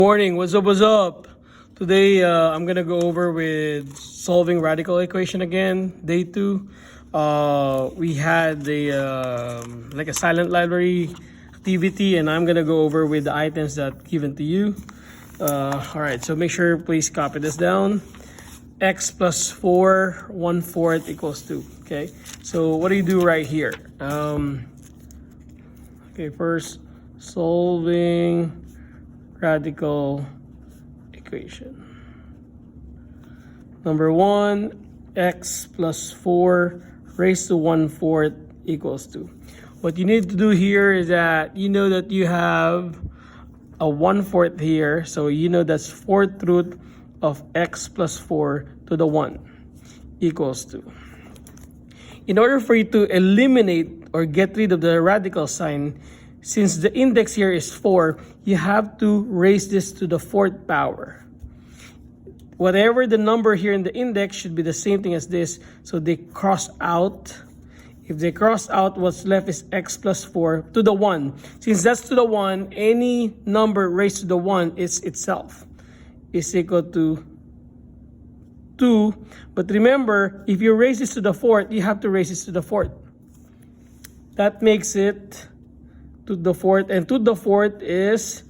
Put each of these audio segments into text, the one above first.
Morning, what's up, what's up? Today I'm gonna go over with solving radical equation again, day 2. We had like a silent library activity, and I'm gonna go over with the items that given to you. All right, so make sure please copy this down. X plus 4 1/4 equals 2. Okay, so what do you do right here? Okay, first solving radical equation. Number 1, x plus 4 raised to 1/4 equals 2. What you need to do here is that you know that you have a 1/4 here, so you know that's 4th root of x plus 4 to the 1 equals 2. In order for you to eliminate or get rid of the radical sign, since the index here is 4, you have to raise this to the 4th power. Whatever the number here in the index should be the same thing as this, so they cross out. If they cross out, what's left is x plus 4 to the 1. Since that's to the 1, any number raised to the 1 is itself is equal to 2. But remember, if you raise this to the 4th, you have to raise this to the 4th. That makes it to the 4th, and to the 4th is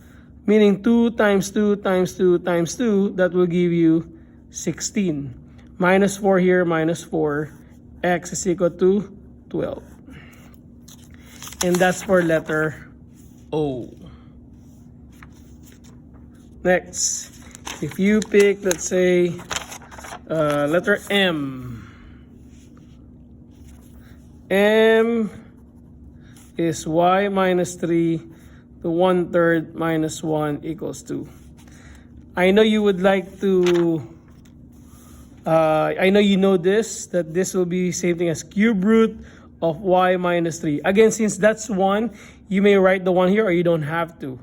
meaning 2 times 2 times 2 times 2. That will give you 16. Minus 4 here, minus 4. X is equal to 12. And that's for letter O. Next, if you pick, let's say, letter M. M is y minus 3 to 1/3 minus 1 equals 2. I know you would like to, I know you know this, that this will be same thing as cube root of y minus 3. Again, since that's 1, you may write the 1 here or you don't have to.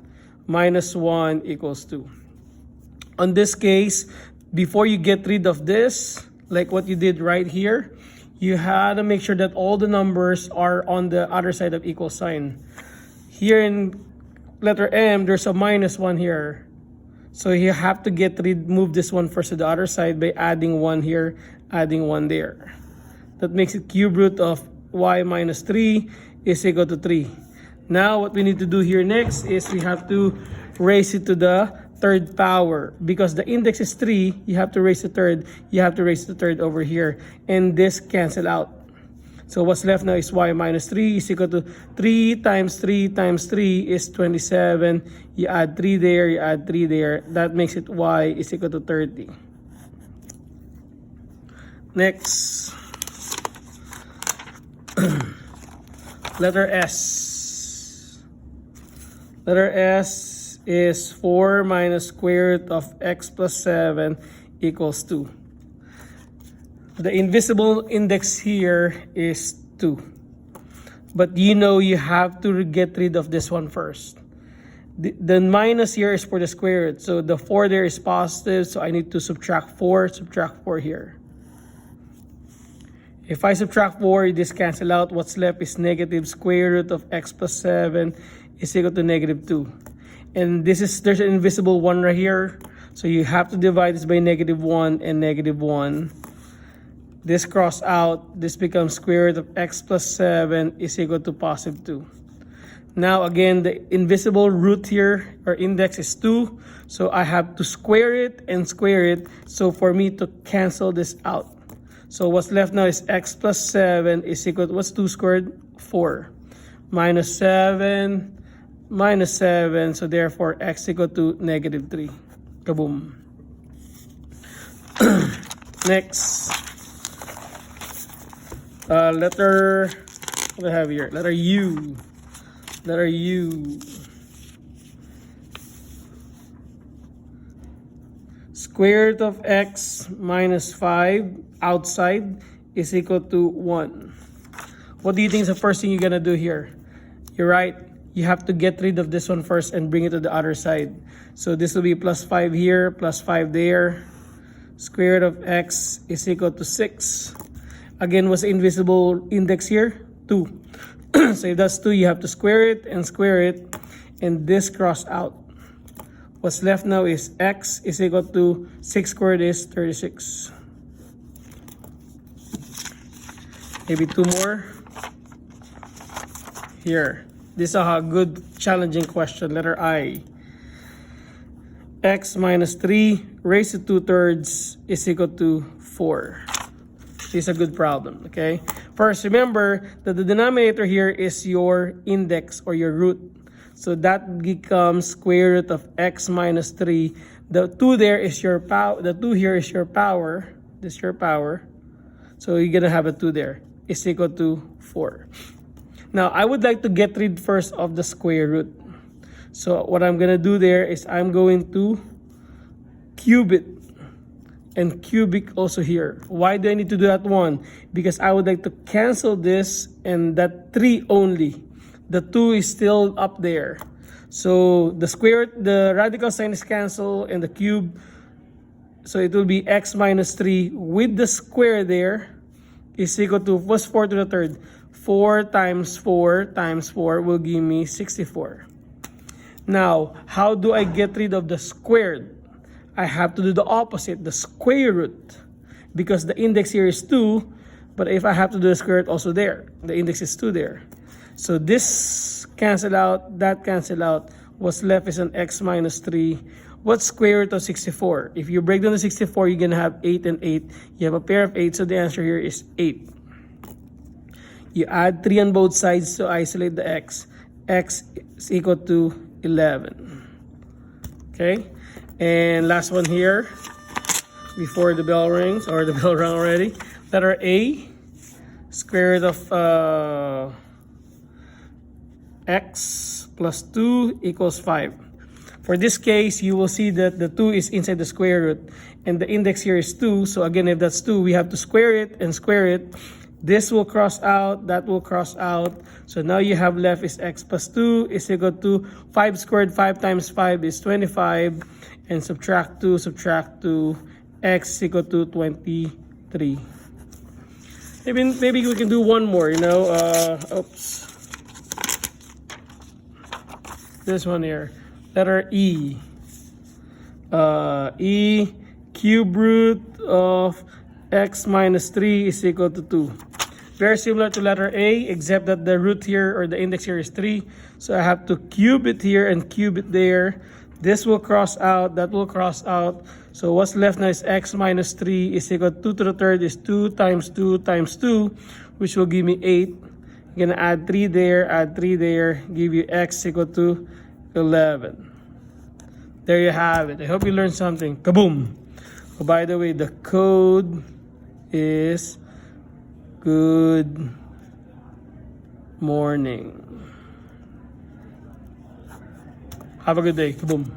Minus 1 equals 2. On this case, before you get rid of this, like what you did right here, you had to make sure that all the numbers are on the other side of equal sign. Here in letter M, there's a minus 1 here. So you have to move this one first to the other side by adding 1 here, adding 1 there. That makes it cube root of y minus 3 is equal to 3. Now what we need to do here next is we have to raise it to the 3rd power. Because the index is 3, you have to raise the 3rd. You have to raise the 3rd over here. And this cancel out. So what's left now is y minus 3 is equal to 3 times 3 times 3 is 27. You add 3 there, you add 3 there. That makes it y is equal to 30. Next. Letter S. Letter S is 4 minus square root of x plus 7 equals 2. The invisible index here is 2. But you know you have to get rid of this one first. The minus here is for the square root. So the 4 there is positive, so I need to subtract 4 here. If I subtract 4, this cancel out. What's left is negative square root of x plus 7 is equal to negative 2. And there's an invisible 1 right here. So you have to divide this by negative 1 and negative 1. This cross out. This becomes square root of x plus 7 is equal to positive 2. Now again, the invisible root here, or index, is 2. So I have to square it and square it. So for me to cancel this out. So what's left now is x plus 7 is equal to, what's 2 squared? 4. Minus 7. Minus 7, so therefore x equal to negative 3. Kaboom. Next. Letter, what do I have here? Letter U. Letter U. Square root of x minus 5 outside is equal to 1. What do you think is the first thing you're going to do here? You're right. You have to get rid of this one first and bring it to the other side. So this will be plus 5 here, plus 5 there. Square root of x is equal to 6. Again, what's the invisible index here? 2. So if that's 2, you have to square it, and this cross out. What's left now is x is equal to 6 squared is 36. Maybe two more. Here. This is a good challenging question. Letter I. X minus 3 raised to 2/3 is equal to 4. This is a good problem, okay? First, remember that the denominator here is your index or your root. So that becomes square root of x minus 3. The 2 there is your power. The 2 here is your power. This is your power. So you're going to have a 2 there. Is equal to 4. Now, I would like to get rid first of the square root. So what I'm going to do there is I'm going to cube it. And cubic also here. Why do I need to do that one? Because I would like to cancel this and that 3 only. The 2 is still up there. So the radical sign is canceled and the cube. So it will be x minus 3 with the square there is equal to, what's 4 to the third? 4 times 4 times 4 will give me 64. Now, how do I get rid of the squared? I have to do the opposite, the square root. Because the index here is 2, but if I have to do the square root also there, the index is 2 there. So this cancel out, that cancel out. What's left is an x minus 3. What's square root of 64? If you break down the 64, you're going to have 8 and 8. You have a pair of 8, so the answer here is 8. You add 3 on both sides to isolate the x. X is equal to 11. Okay? And last one here, before the bell rings, or the bell rang already. Letter A, square root of x plus 2 equals 5. For this case, you will see that the 2 is inside the square root. And the index here is 2. So again, if that's 2, we have to square it and square it. This will cross out, that will cross out. So now you have left is x plus 2 is equal to 5 squared. 5 times 5 is 25. And subtract 2, x is equal to 23. Maybe we can do one more, you know. Oops. This one here. Letter E. E cube root of x minus 3 is equal to 2. Very similar to letter A, except that the root here or the index here is 3. So I have to cube it here and cube it there. This will cross out, that will cross out. So what's left now is x minus 3 is equal to 2 to the third is 2 times 2 times 2, which will give me 8. You're going to add 3 there, give you x equal to 11. There you have it. I hope you learned something. Kaboom! Oh, by the way, the code is good morning. Have a good day. Kaboom.